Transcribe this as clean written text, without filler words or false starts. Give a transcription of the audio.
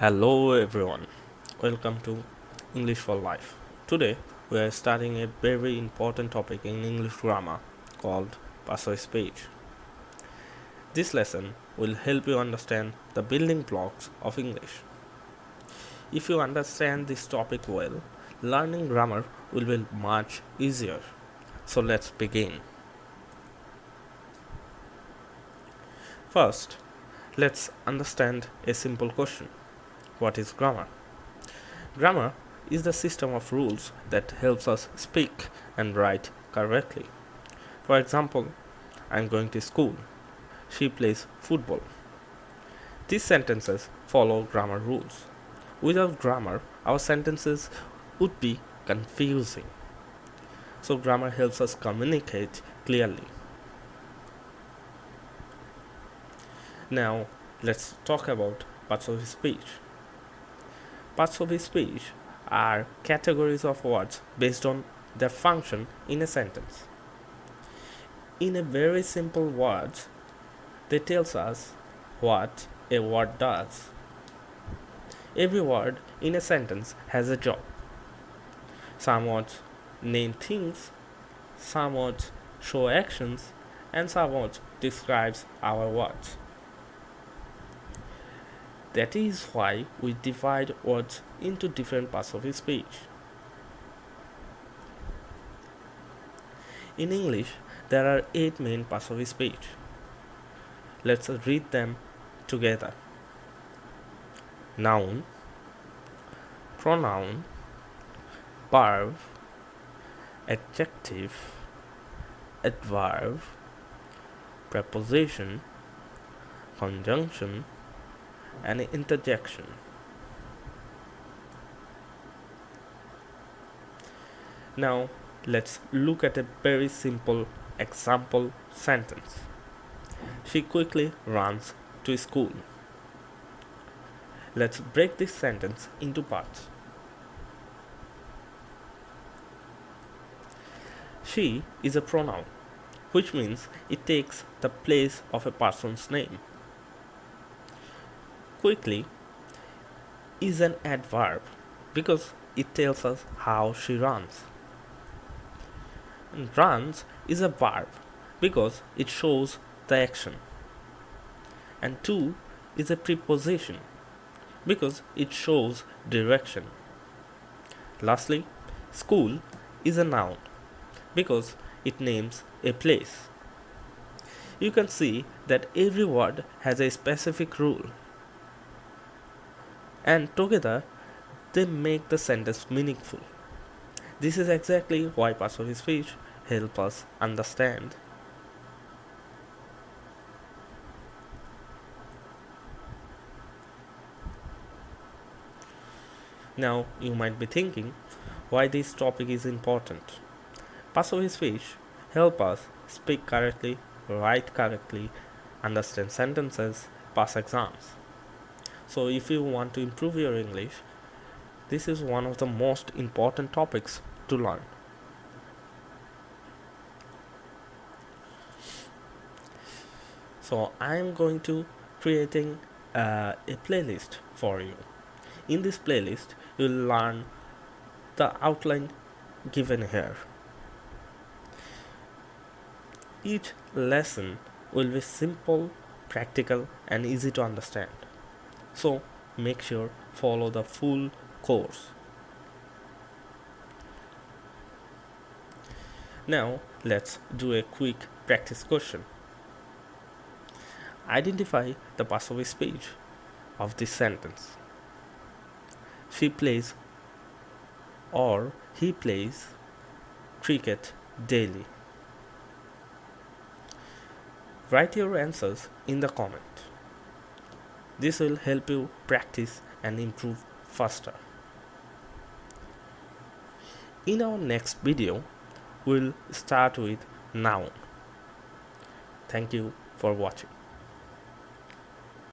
Hello everyone, welcome to English for Life. Today we are starting a very important topic in English grammar called passive speech. This lesson will help you understand the building blocks of English. If you understand this topic well, learning grammar will be much easier. So let's begin. First, let's understand a simple question. What is grammar? Grammar is the system of rules that helps us speak and write correctly. For example, I'm going to school. She plays football. These sentences follow grammar rules. Without grammar, our sentences would be confusing. So, grammar helps us communicate clearly. Now, let's talk about parts of speech. Parts of speech are categories of words based on their function in a sentence. In a very simple words, they tells us what a word does. Every word in a sentence has a job. Some words name things, some words show actions, and some words describes our words. That is why we divide words into different parts of speech. In English, there are 8 main parts of speech. Let's read them together. Noun, pronoun, verb, adjective, adverb, preposition, conjunction, and interjection. Now let's look at a very simple example sentence. She quickly runs to school. Let's break this sentence into parts. She is a pronoun, which means it takes the place of a person's name. Quickly is an adverb because it tells us how she runs. And runs is a verb because it shows the action. And to is a preposition because it shows direction. Lastly, school is a noun because it names a place. You can see that every word has a specific rule, and together they make the sentence meaningful. This is exactly why parts of speech help us understand. Now you might be thinking why this topic is important. Parts of speech help us speak correctly, write correctly, understand sentences, pass exams. So if you want to improve your English, this is one of the most important topics to learn. So I am going to creating a playlist for you. In this playlist, you will learn the outline given here. Each lesson will be simple, practical, and easy to understand. So make sure follow the full course. Now let's do a quick practice question. Identify the parts of speech of this sentence. She plays or he plays cricket daily. Write your answers in the comment. This will help you practice and improve faster. In our next video, we'll start with noun. Thank you for watching.